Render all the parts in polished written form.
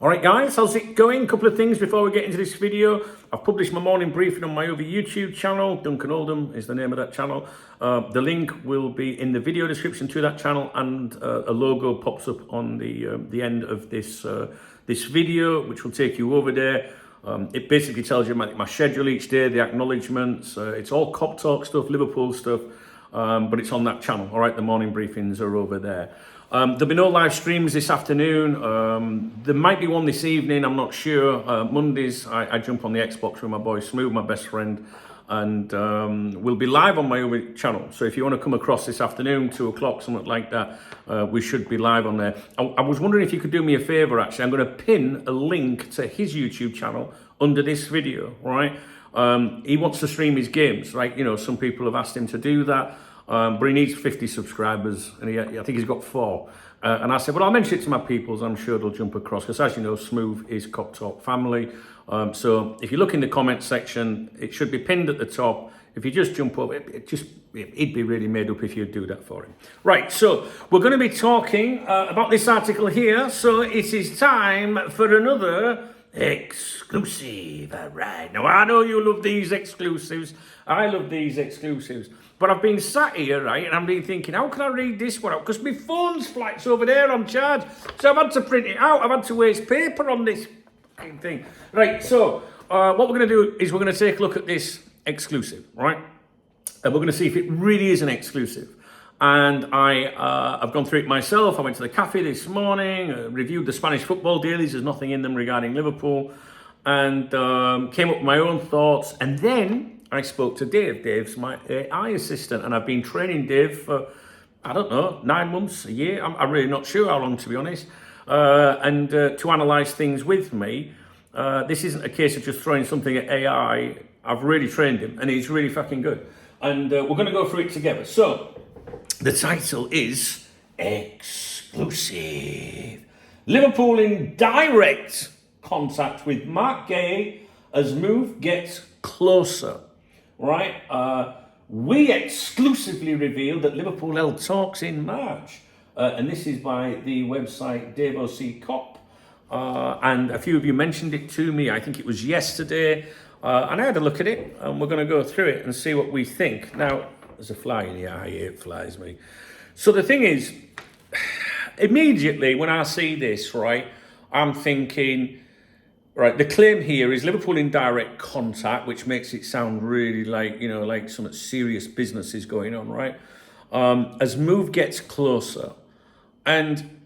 All right, guys, how's it going? A couple of things before we get into this video. I've published my morning briefing on my other YouTube channel. Duncan Oldham is the name of that channel. The link will be in the video description to that channel, and a logo pops up on the end of this video, which will take you over there. It basically tells you my schedule each day, the acknowledgements. It's all Cop Talk stuff, Liverpool stuff, but it's on that channel. All right, the morning briefings are over there. There'll be no live streams this afternoon. There might be one this evening, I'm not sure. Mondays, I jump on the Xbox with my boy Smooth, my best friend, and we'll be live on my other channel. So if you want to come across this afternoon, 2 o'clock, something like that, we should be live on there. I was wondering if you could do me a favor, actually. I'm going to pin a link to his YouTube channel under this video, right? He wants to stream his games, right? You know, some people have asked him to do that. But he needs 50 subscribers, and I think he's got 4. And I said, well, I'll mention it to my peoples. I'm sure they'll jump across, because as you know, Smooth is Cop Talk family. So if you look in the comment section, it should be pinned at the top. If you just jump over, it'd be really made up if you'd do that for him. Right, so we're going to be talking about this article here. So it is time for another exclusive. All right, now I know you love these exclusives. I love these exclusives. But I've been sat here, right, and I've been thinking, how can I read this one out? Because my phone's flat's over there on charge. So I've had to print it out. I've had to waste paper on this fucking thing. Right, so what we're going to do is we're going to take a look at this exclusive, right? And we're going to see if it really is an exclusive. And I've gone through it myself. I went to the cafe this morning, reviewed the Spanish football dailies. There's nothing in them regarding Liverpool. And came up with my own thoughts. And then I spoke to Dave. Dave's my AI assistant, and I've been training Dave for, I don't know, 9 months, a year. I'm really not sure how long, to be honest. And to analyse things with me. This isn't a case of just throwing something at AI. I've really trained him, and he's really fucking good. And we're going to go through it together. So, the title is Exclusive. Liverpool in direct contact with Marc Guehi as move gets closer. Right, we exclusively revealed that Liverpool held talks in March, and this is by the website Dave OC Cop, and a few of you mentioned it to me. I think it was yesterday, and I had a look at it, and we're going to go through it and see what we think. Now, there's a fly in here. I hate flies, me. So the thing is, immediately when I see this, right, I'm thinking, right, the claim here is Liverpool in direct contact, which makes it sound really like, you know, like some serious business is going on, right? As move gets closer. And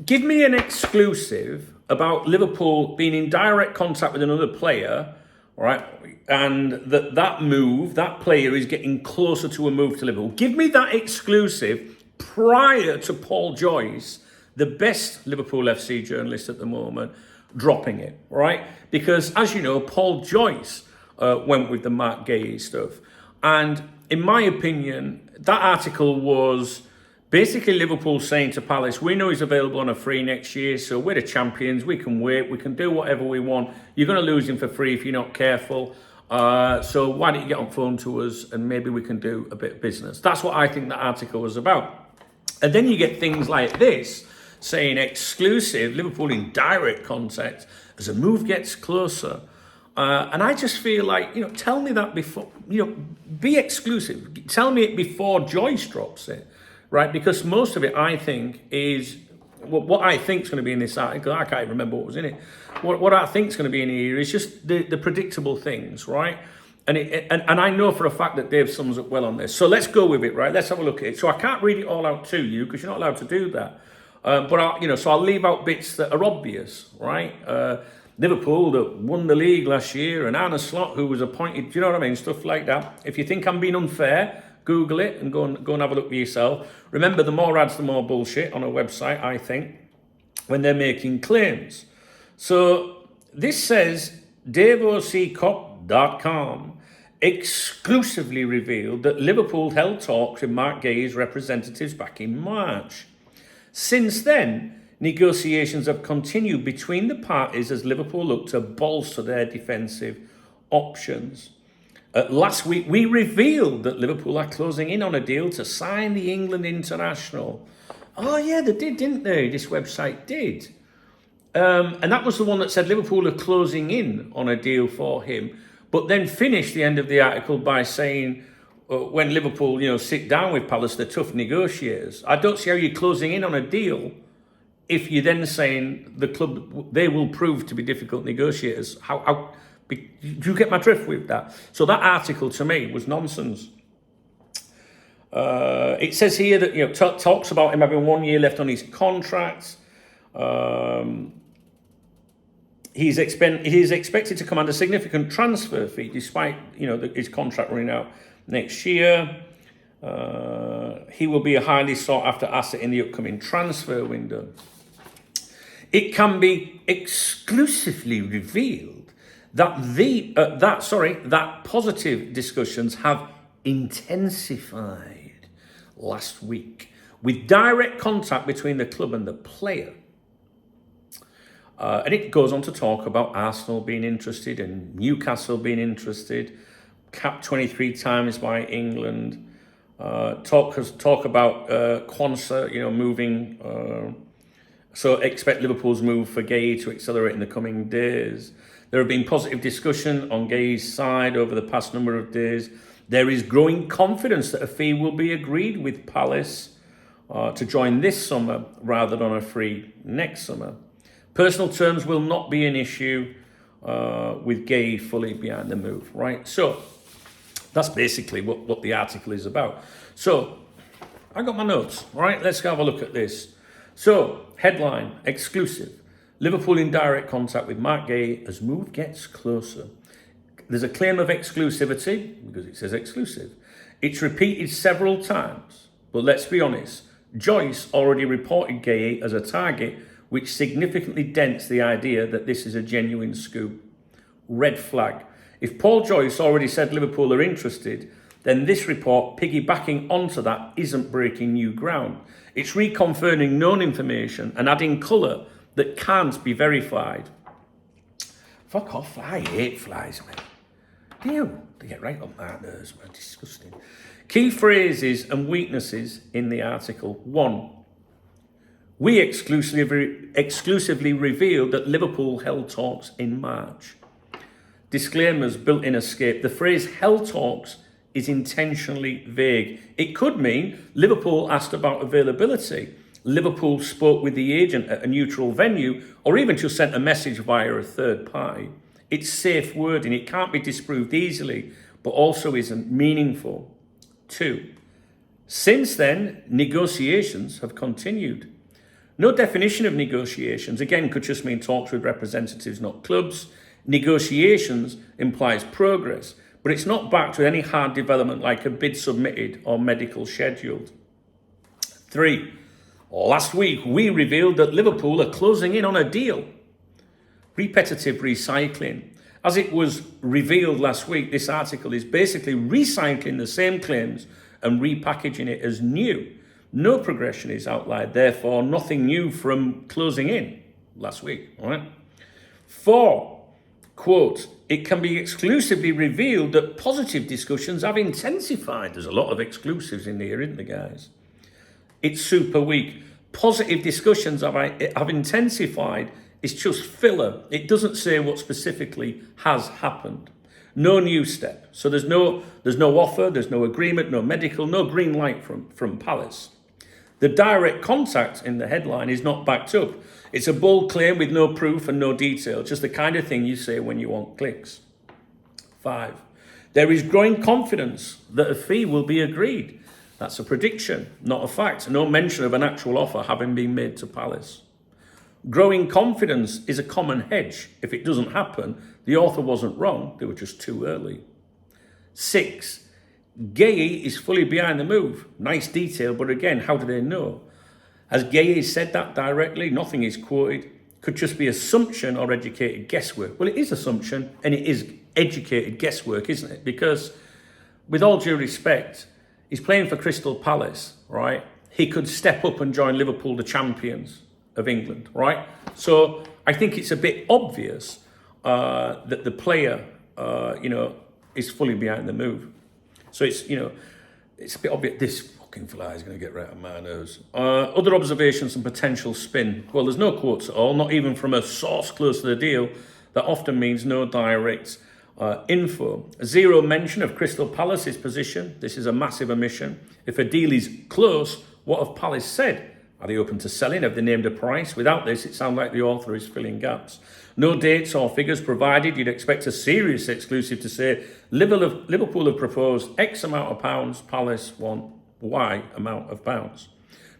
give me an exclusive about Liverpool being in direct contact with another player, right? And that player is getting closer to a move to Liverpool. Give me that exclusive prior to Paul Joyce, the best Liverpool FC journalist at the moment, dropping it, right? Because as you know, Paul Joyce went with the Marc Guehi stuff. And in my opinion, that article was basically Liverpool saying to Palace, we know he's available on a free next year, so we're the champions, we can wait, we can do whatever we want. You're going to lose him for free if you're not careful. So why don't you get on phone to us and maybe we can do a bit of business. That's what I think that article was about. And then you get things like this, saying exclusive, Liverpool in direct contact as a move gets closer. And I just feel like, you know, tell me that before, you know, be exclusive. Tell me it before Joyce drops it, right? Because most of it, I think, is what I think is going to be in this article. I can't even remember what was in it. What I think is going to be in here is just the predictable things, right? And I know for a fact that Dave sums up well on this. So let's go with it, right? Let's have a look at it. So I can't read it all out to you because you're not allowed to do that. But I'll leave out bits that are obvious, right? Liverpool that won the league last year, and Arne Slot who was appointed. Do you know what I mean? Stuff like that. If you think I'm being unfair, Google it and go and have a look for yourself. Remember, the more ads, the more bullshit on a website, I think, when they're making claims. So this says DaveOCCop.com exclusively revealed that Liverpool held talks with Marc Guehi's representatives back in March. Since then, negotiations have continued between the parties as Liverpool look to bolster their defensive options. Last week, we revealed that Liverpool are closing in on a deal to sign the England international. Oh, yeah, they did, didn't they? This website did. And that was the one that said Liverpool are closing in on a deal for him, but then finished the end of the article by saying, when Liverpool, sit down with Palace, they're tough negotiators. I don't see how you're closing in on a deal if you're then saying the club, they will prove to be difficult negotiators. Do you get my drift with that? So that article to me was nonsense. It says here that, talks about him having 1 year left on his contract. He is expected to command a significant transfer fee despite, his contract running out next year. He will be a highly sought after asset in the upcoming transfer window. It can be exclusively revealed that that positive discussions have intensified last week with direct contact between the club and the player. And it goes on to talk about Arsenal being interested and Newcastle being interested, capped 23 times by England. Talk about Quansah, moving. So expect Liverpool's move for Guehi to accelerate in the coming days. There have been positive discussion on Guehi's side over the past number of days. There is growing confidence that a fee will be agreed with Palace to join this summer rather than on a free next summer. Personal terms will not be an issue with Guehi fully behind the move, right? So that's basically what the article is about. So I got my notes, right? Let's have a look at this. So headline, exclusive. Liverpool in direct contact with Marc Guehi as move gets closer. There's a claim of exclusivity because it says exclusive. It's repeated several times, but let's be honest, Joyce already reported Guehi as a target, which significantly dents the idea that this is a genuine scoop. Red flag. If Paul Joyce already said Liverpool are interested, then this report, piggybacking onto that, isn't breaking new ground. It's reconfirming known information and adding colour that can't be verified. Fuck off, I hate flies, man. They get right on my nerves, man, disgusting. Key phrases and weaknesses in the article. 1. We exclusively revealed that Liverpool held talks in March. Disclaimers, built-in escape. The phrase held talks is intentionally vague. It could mean Liverpool asked about availability, Liverpool spoke with the agent at a neutral venue, or even just sent a message via a third party. It's safe wording. It can't be disproved easily, but also isn't meaningful. 2. Since then, negotiations have continued. No definition of negotiations, again, could just mean talks with representatives, not clubs. Negotiations implies progress, but it's not backed with any hard development like a bid submitted or medical scheduled. 3. Last week, we revealed that Liverpool are closing in on a deal. Repetitive recycling. As it was revealed last week, this article is basically recycling the same claims and repackaging it as new. No progression is outlined, therefore nothing new from closing in last week. All right. 4, quote, it can be exclusively revealed that positive discussions have intensified. There's a lot of exclusives in here, isn't there, guys? It's super weak. Positive discussions have intensified. It's just filler. It doesn't say what specifically has happened. No new step. So there's no offer, there's no agreement, no medical, no green light from Palace. The direct contact in the headline is not backed up. It's a bold claim with no proof and no detail, just the kind of thing you say when you want clicks. 5. There is growing confidence that a fee will be agreed. That's a prediction, not a fact. No mention of an actual offer having been made to Palace. Growing confidence is a common hedge. If it doesn't happen, the author wasn't wrong, they were just too early. 6. Guehi is fully behind the move. Nice detail, but again, how do they know? Has Guehi said that directly? Nothing is quoted. Could just be assumption or educated guesswork. Well, it is assumption and it is educated guesswork, isn't it? Because with all due respect, he's playing for Crystal Palace, right? He could step up and join Liverpool, the champions of England, right? So I think it's a bit obvious that the player, is fully behind the move. So it's a bit obvious. This fucking fly is going to get right on my nerves. Other observations and potential spin. Well, there's no quotes at all, not even from a source close to the deal. That often means no direct info. Zero mention of Crystal Palace's position. This is a massive omission. If a deal is close, what have Palace said? Are they open to selling? Have they named a price? Without this, it sounds like the author is filling gaps. No dates or figures provided. You'd expect a serious exclusive to say Liverpool have proposed X amount of pounds, Palace want Y amount of pounds.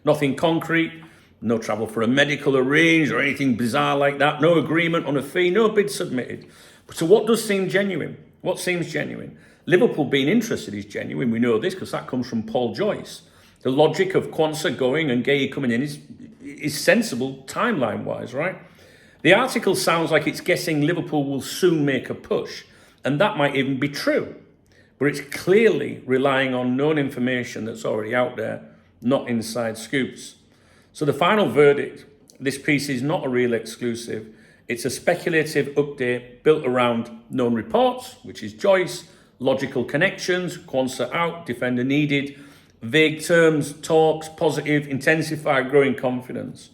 Nothing concrete, no travel for a medical arranged or anything bizarre like that, no agreement on a fee, no bid submitted. So what does seem genuine? What seems genuine? Liverpool being interested is genuine. We know this because that comes from Paul Joyce. The logic of Quansah going and Guehi coming in is sensible timeline-wise, right? The article sounds like it's guessing Liverpool will soon make a push, and that might even be true. But it's clearly relying on known information that's already out there, not inside scoops. So the final verdict, this piece is not a real exclusive. It's a speculative update built around known reports, which is Joyce, logical connections, Quansah out, defender needed, vague terms, talks, positive, intensified, growing confidence.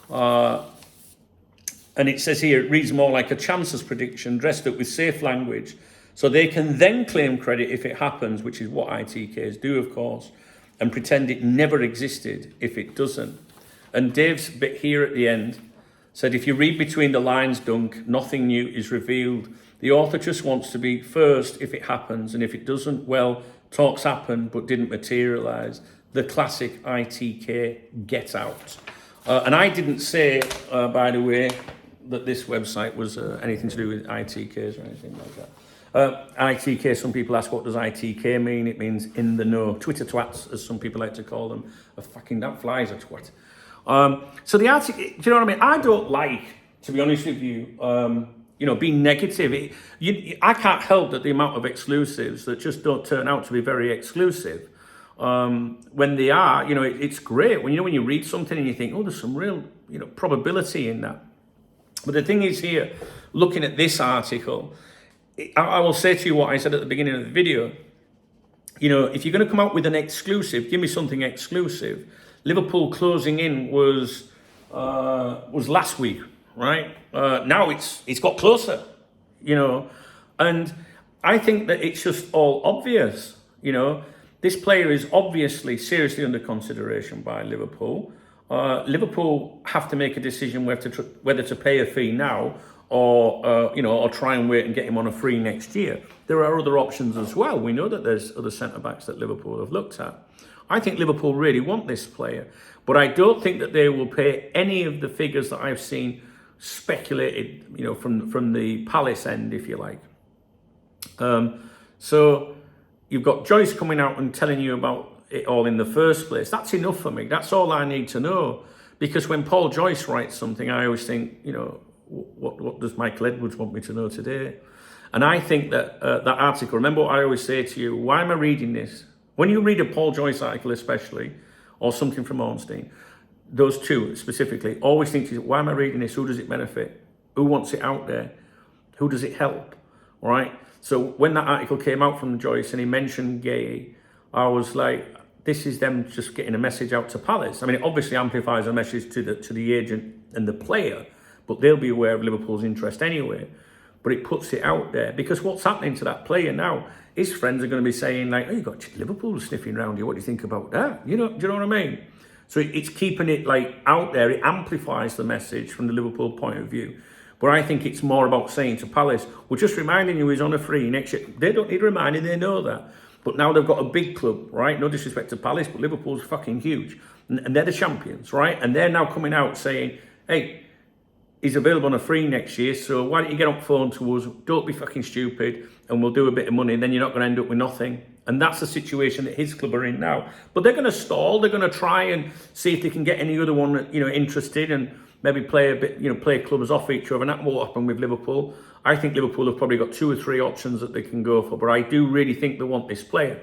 And it says here, it reads more like a chances prediction dressed up with safe language. So they can then claim credit if it happens, which is what ITKs do, of course, and pretend it never existed if it doesn't. And Dave's bit here at the end said, if you read between the lines, Dunk, nothing new is revealed. The author just wants to be first if it happens, and if it doesn't, well, talks happened but didn't materialise. The classic ITK get out. And I didn't say, by the way, that this website was anything to do with ITKs or anything like that. ITK, some people ask, what does ITK mean? It means in the know. Twitter twats, as some people like to call them. Fucking that flies a twat. So the article, do you know what I mean? I don't like, to be honest with you, being negative. I can't help that the amount of exclusives that just don't turn out to be very exclusive. When they are, it's great. When you read something and you think, oh, there's some real, probability in that. But the thing is here, looking at this article, I will say to you what I said at the beginning of the video. If you're going to come out with an exclusive, give me something exclusive. Liverpool closing in was last week, right? Now it's got closer, and I think that it's just all obvious. This player is obviously seriously under consideration by Liverpool. Liverpool have to make a decision whether to pay a fee now or try and wait and get him on a free next year. There are other options as well. We know that there's other centre-backs that Liverpool have looked at. I think Liverpool really want this player, but I don't think that they will pay any of the figures that I've seen speculated, from the Palace end, if you like. So you've got Joyce coming out and telling you about it all in the first place. That's enough for me. That's all I need to know. Because when Paul Joyce writes something, I always think, what does Michael Edwards want me to know today? And I think that that article, remember what I always say to you, why am I reading this? When you read a Paul Joyce article especially, or something from Ornstein, those two specifically, always think, why am I reading this? Who does it benefit? Who wants it out there? Who does it help? All right? So when that article came out from Joyce and he mentioned Guehi, I was like, this is them just getting a message out to Palace. I mean, it obviously amplifies a message to the agent and the player, but they'll be aware of Liverpool's interest anyway. But it puts it out there, because what's happening to that player now, his friends are going to be saying like, oh, you got Liverpool sniffing around you. What do you think about that? Do you know what I mean? So it's keeping it like out there. It amplifies the message from the Liverpool point of view. But I think it's more about saying to Palace, we're just reminding you he's on a free next year. They don't need reminding, they know that. But now they've got a big club, right? No disrespect to Palace, but Liverpool's fucking huge. And they're the champions, right? And they're now coming out saying, hey, he's available on a free next year, so why don't you get on phone to us, don't be fucking stupid, and we'll do a bit of money, and then you're not going to end up with nothing. And that's the situation that his club are in now. But they're going to stall, they're going to try and see if they can get any other one, interested, and maybe play a bit, play clubs off each other, and that won't happen with Liverpool. I think Liverpool have probably got 2 or 3 options that they can go for, but I do really think they want this player.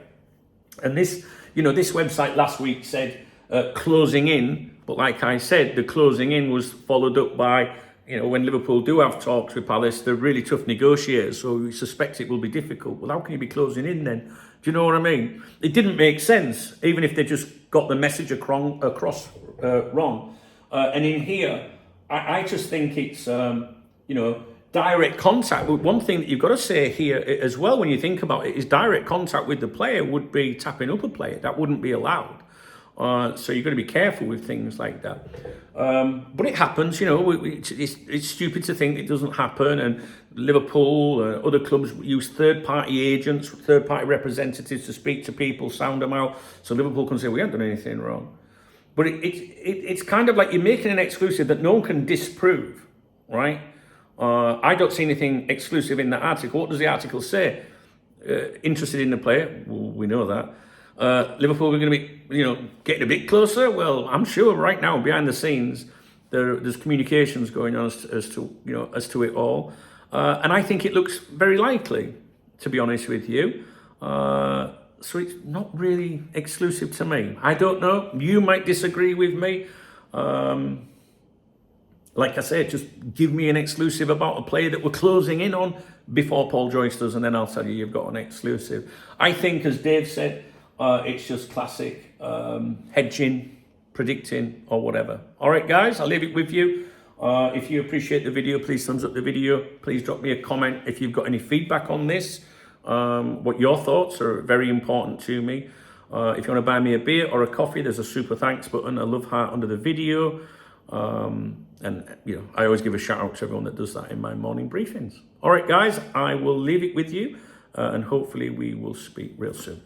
And this website last week said closing in, but like I said, the closing in was followed up by, when Liverpool do have talks with Palace, they're really tough negotiators, so we suspect it will be difficult. Well, how can you be closing in then? Do Do you know what I mean? It didn't make sense, even if they just got the message across wrong. And in here, I just think it's, direct contact. But one thing that you've got to say here as well, when you think about it, is direct contact with the player would be tapping up a player. That wouldn't be allowed. So you've got to be careful with things like that. But it happens, it's stupid to think it doesn't happen. And Liverpool, other clubs use third-party agents, third-party representatives to speak to people, sound them out. So Liverpool can say, we haven't done anything wrong. But it's kind of like you're making an exclusive that no one can disprove, right? I don't see anything exclusive in that article. What does the article say? Interested in the player? Well, we know that. Liverpool are going to be, getting a bit closer. Well, I'm sure right now behind the scenes there's communications going on as to it all, and I think it looks very likely, to be honest with you. So it's not really exclusive to me. I don't know. You might disagree with me. Like I said, just give me an exclusive about a player that we're closing in on before Paul Joyce does, and then I'll tell you you've got an exclusive. I think, as Dave said, it's just classic hedging, predicting, or whatever. All right, guys, I'll leave it with you. If you appreciate the video, please thumbs up the video. Please drop me a comment if you've got any feedback on this. What your thoughts are very important to me. If you want to buy me a beer or a coffee, there's a super thanks button, a love heart under the video. And I always give a shout out to everyone that does that in my morning briefings. All right, guys, I will leave it with you, and hopefully we will speak real soon.